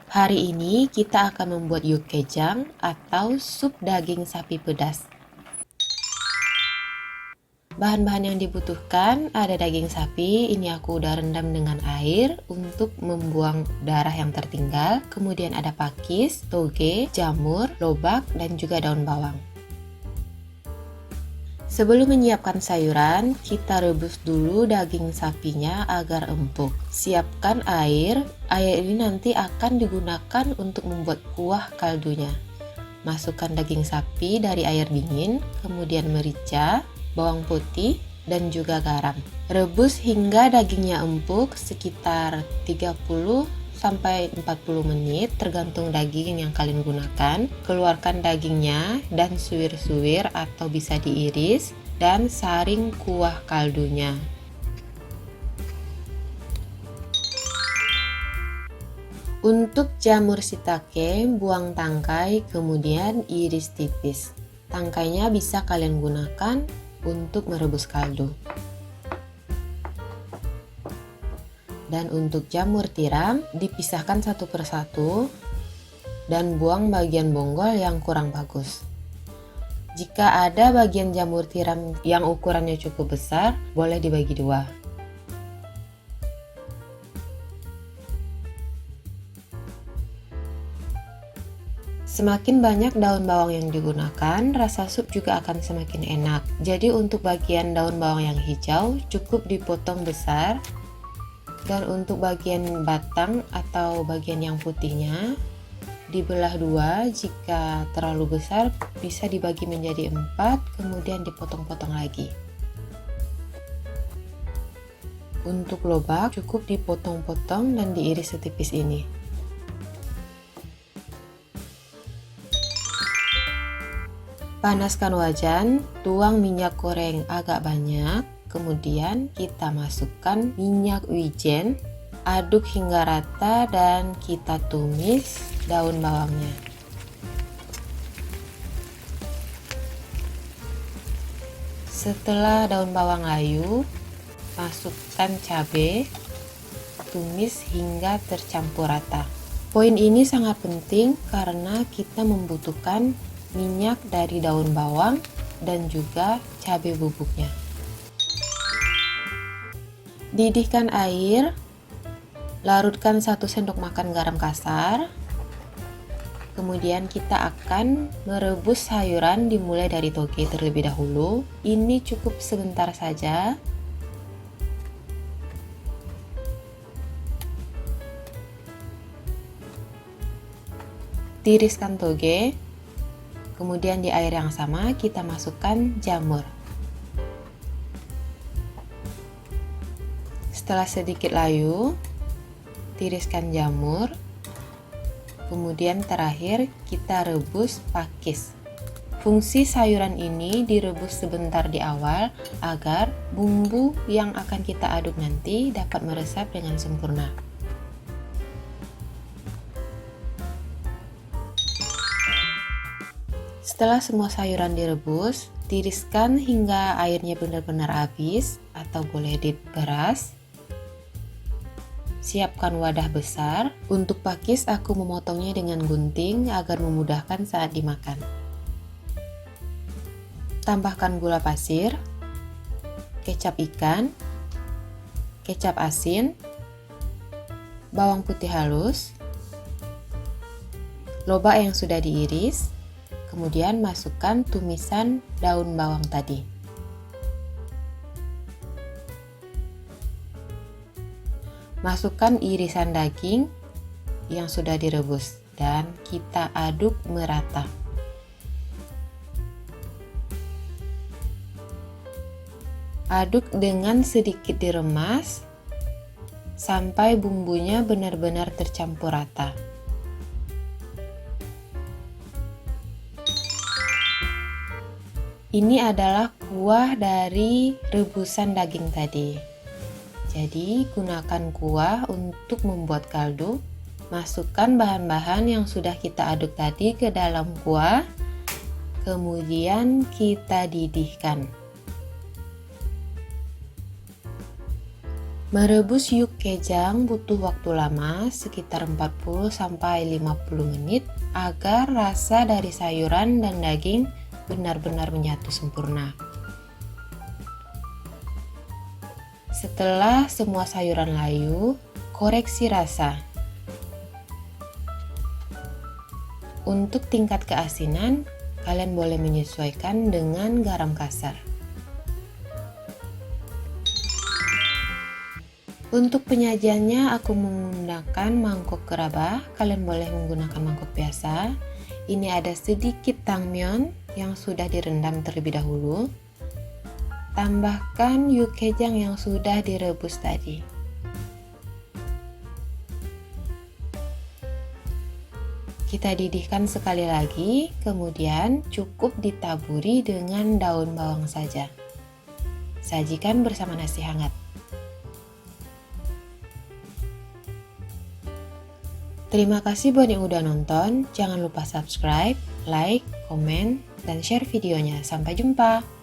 Hari ini kita akan membuat yukgaejang atau sup daging sapi pedas. Bahan-bahan yang dibutuhkan ada daging sapi, ini aku udah rendam dengan air untuk membuang darah yang tertinggal. Kemudian ada pakis, toge, jamur, lobak, dan juga daun bawang. Sebelum menyiapkan sayuran, kita rebus dulu daging sapinya agar empuk. Siapkan air, air ini nanti akan digunakan untuk membuat kuah kaldunya. Masukkan daging sapi dari air dingin, kemudian merica, bawang putih, dan juga garam. Rebus hingga dagingnya empuk sekitar 30-40 menit tergantung daging yang kalian gunakan. Keluarkan dagingnya dan suwir-suwir atau bisa diiris dan saring kuah kaldunya. Untuk jamur shiitake, buang tangkai kemudian iris tipis. Tangkainya bisa kalian gunakan untuk merebus kaldu. Dan untuk jamur tiram, dipisahkan satu persatu dan buang bagian bonggol yang kurang bagus. Jika ada bagian jamur tiram yang ukurannya cukup besar, boleh dibagi dua. Semakin banyak daun bawang yang digunakan, rasa sup juga akan semakin enak. Jadi untuk bagian daun bawang yang hijau cukup dipotong besar. Dan untuk bagian batang atau bagian yang putihnya dibelah dua. Jika terlalu besar bisa dibagi menjadi 4, kemudian dipotong-potong lagi. Untuk lobak cukup dipotong-potong dan diiris setipis ini. Panaskan wajan, tuang minyak goreng agak banyak. Kemudian kita masukkan minyak wijen, aduk hingga rata dan kita tumis daun bawangnya. Setelah daun bawang layu, masukkan cabai, tumis hingga tercampur rata. Poin ini sangat penting karena kita membutuhkan minyak dari daun bawang dan juga cabai bubuknya. Didihkan air, larutkan 1 sendok makan garam kasar. Kemudian kita akan merebus sayuran dimulai dari toge terlebih dahulu. Ini cukup sebentar saja. Tiriskan toge. Kemudian di air yang sama kita masukkan jamur. Setelah sedikit layu, tiriskan jamur. Kemudian terakhir kita rebus pakis. Fungsi sayuran ini direbus sebentar di awal agar bumbu yang akan kita aduk nanti dapat meresap dengan sempurna. Setelah semua sayuran direbus, tiriskan hingga airnya benar-benar habis atau boleh diperas. Siapkan wadah besar. Untuk pakis aku memotongnya dengan gunting agar memudahkan saat dimakan. Tambahkan gula pasir, kecap ikan, kecap asin, bawang putih halus, lobak yang sudah diiris, kemudian masukkan tumisan daun bawang tadi. Masukkan irisan daging yang sudah direbus dan kita aduk merata. Aduk dengan sedikit diremas sampai bumbunya benar-benar tercampur rata. Ini adalah kuah dari rebusan daging tadi. Jadi gunakan kuah untuk membuat kaldu. Masukkan bahan-bahan yang sudah kita aduk tadi ke dalam kuah. Kemudian kita didihkan. Merebus yukgaejang butuh waktu lama, sekitar 40-50 menit agar rasa dari sayuran dan daging benar-benar menyatu sempurna. Setelah semua sayuran layu, koreksi rasa. Untuk tingkat keasinan, kalian boleh menyesuaikan dengan garam kasar. Untuk penyajiannya aku menggunakan mangkok gerabah, kalian boleh menggunakan mangkok biasa. Ini ada sedikit tangmyeon yang sudah direndam terlebih dahulu. Tambahkan yukgaejang yang sudah direbus tadi. Kita didihkan sekali lagi, kemudian cukup ditaburi dengan daun bawang saja. Sajikan bersama nasi hangat. Terima kasih buat yang udah nonton. Jangan lupa subscribe, like, komen, dan share videonya. Sampai jumpa!